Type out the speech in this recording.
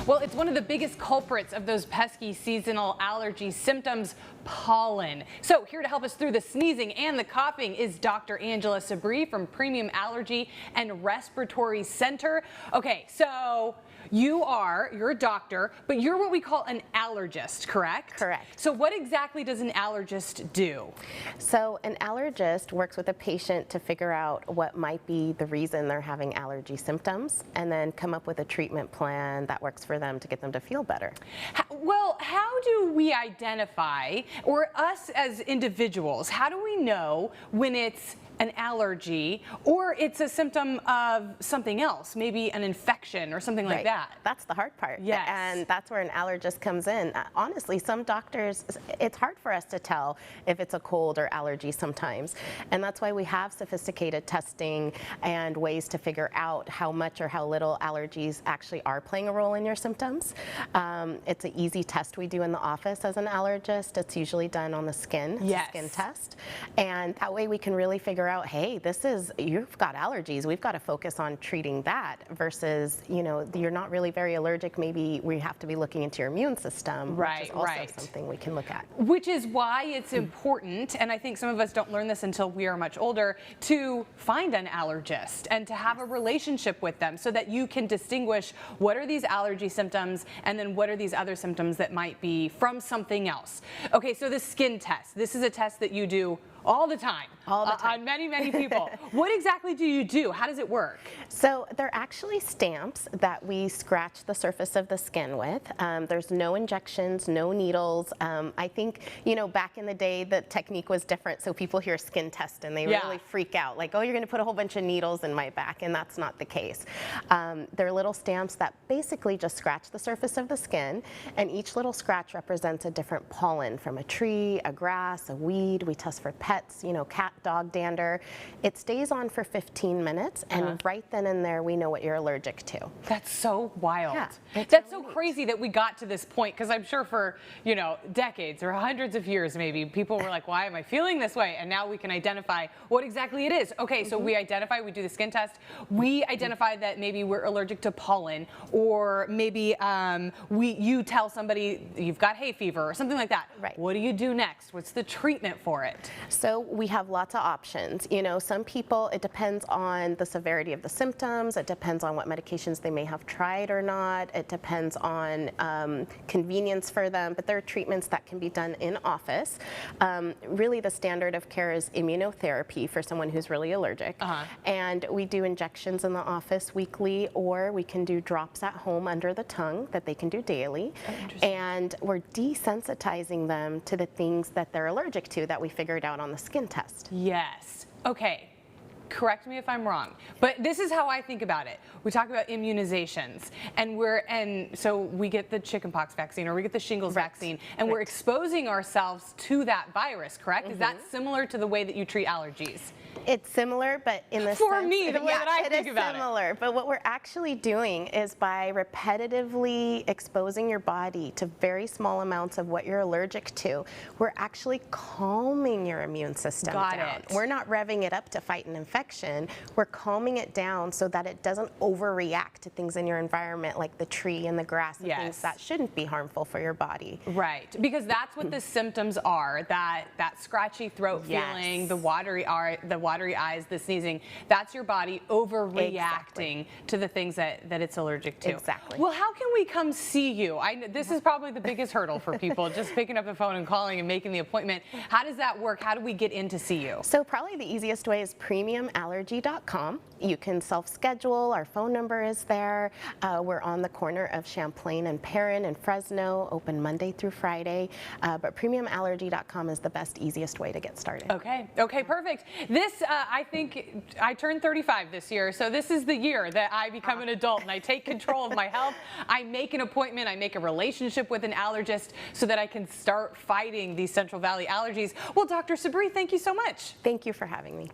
Well, it's one of the biggest culprits of those pesky seasonal allergy symptoms, pollen. So here to help us through the sneezing and the coughing is Dr. Angela Sabry from Premium Allergy and Respiratory Center. Okay, so you're a doctor, but you're what we call an allergist, correct? Correct. So what exactly does an allergist do? So an allergist works with a patient to figure out what might be the reason they're having allergy symptoms and then come up with a treatment plan that works for them to get them to feel better. Well, how do we identify, or us as individuals, how do we know when it's an allergy or it's a symptom of something else, maybe an infection or something like that? That's the hard part. Yes. And that's where an allergist comes in. Honestly, some doctors, it's hard for us to tell if it's a cold or allergy sometimes. And that's why we have sophisticated testing and ways to figure out how much or how little allergies actually are playing a role in your symptoms. It's an easy test we do in the office as an allergist. It's usually done on the skin. It's a skin test. And that way we can really figure out, hey, you've got allergies. We've got to focus on treating that versus, you're not really very allergic. Maybe we have to be looking into your immune system, which is also something we can look at. Which is why it's important, and I think some of us don't learn this until we are much older, to find an allergist and to have a relationship with them so that you can distinguish what are these allergy symptoms and then what are these other symptoms that might be from something else. Okay, so the skin test. This is a test that you do all the time. On many people. What exactly do you do? How does it work? So they're actually stamps that we scratch the surface of the skin with. There's no injections, no needles. I think, back in the day, the technique was different. So people hear skin test and they really freak out. Like, oh, you're going to put a whole bunch of needles in my back. And that's not the case. They're little stamps that basically just scratch the surface of the skin. And each little scratch represents a different pollen from a tree, a grass, a weed. We test for pets, cat, dog, dander. It stays on for 15 minutes, and right then and there, we know what you're allergic to. That's so wild. Yeah, that's really so crazy that we got to this point, because I'm sure for, decades or hundreds of years, maybe, people were like, why am I feeling this way? And now we can identify what exactly it is. Okay, so we do the skin test. We identify that maybe we're allergic to pollen, or maybe you tell somebody you've got hay fever or something like that. Right. What do you do next? What's the treatment for it? So we have lots of options. Some people, it depends on the severity of the symptoms. It depends on what medications they may have tried or not. It depends on convenience for them, but there are treatments that can be done in office. Really the standard of care is immunotherapy for someone who's really allergic. And we do injections in the office weekly, or we can do drops at home under the tongue that they can do daily. And we're desensitizing them to the things that they're allergic to that we figured out on the skin test. Yes. Okay. Correct me if I'm wrong, but this is how I think about it. We talk about immunizations, and so we get the chickenpox vaccine or we get the shingles vaccine, and we're exposing ourselves to that virus, correct? Is that similar to the way that you treat allergies? It's similar, but in the For sense, me, the way that I think about it. It is similar, but what we're actually doing is by repetitively exposing your body to very small amounts of what you're allergic to, we're actually calming your immune system down. We're not revving it up to fight an infection. We're calming it down so that it doesn't overreact to things in your environment like the tree and the grass and things that shouldn't be harmful for your body. Right, because that's what the symptoms are, that scratchy throat feeling, the watery eyes, the sneezing. That's your body overreacting to the things that it's allergic to. Exactly. Well, how can we come see you? This is probably the biggest hurdle for people, just picking up the phone and calling and making the appointment. How does that work? How do we get in to see you? So probably the easiest way is premiumallergy.com. You can self-schedule. Our phone number is there. We're on the corner of Champlain and Perrin and Fresno, open Monday through Friday. But premiumallergy.com is the best, easiest way to get started. Okay, perfect. This, I think, I turned 35 this year, so this is the year that I become an adult and I take control of my health. I make an appointment, I make a relationship with an allergist so that I can start fighting these Central Valley allergies. Well, Dr. Sabry, thank you so much. Thank you for having me.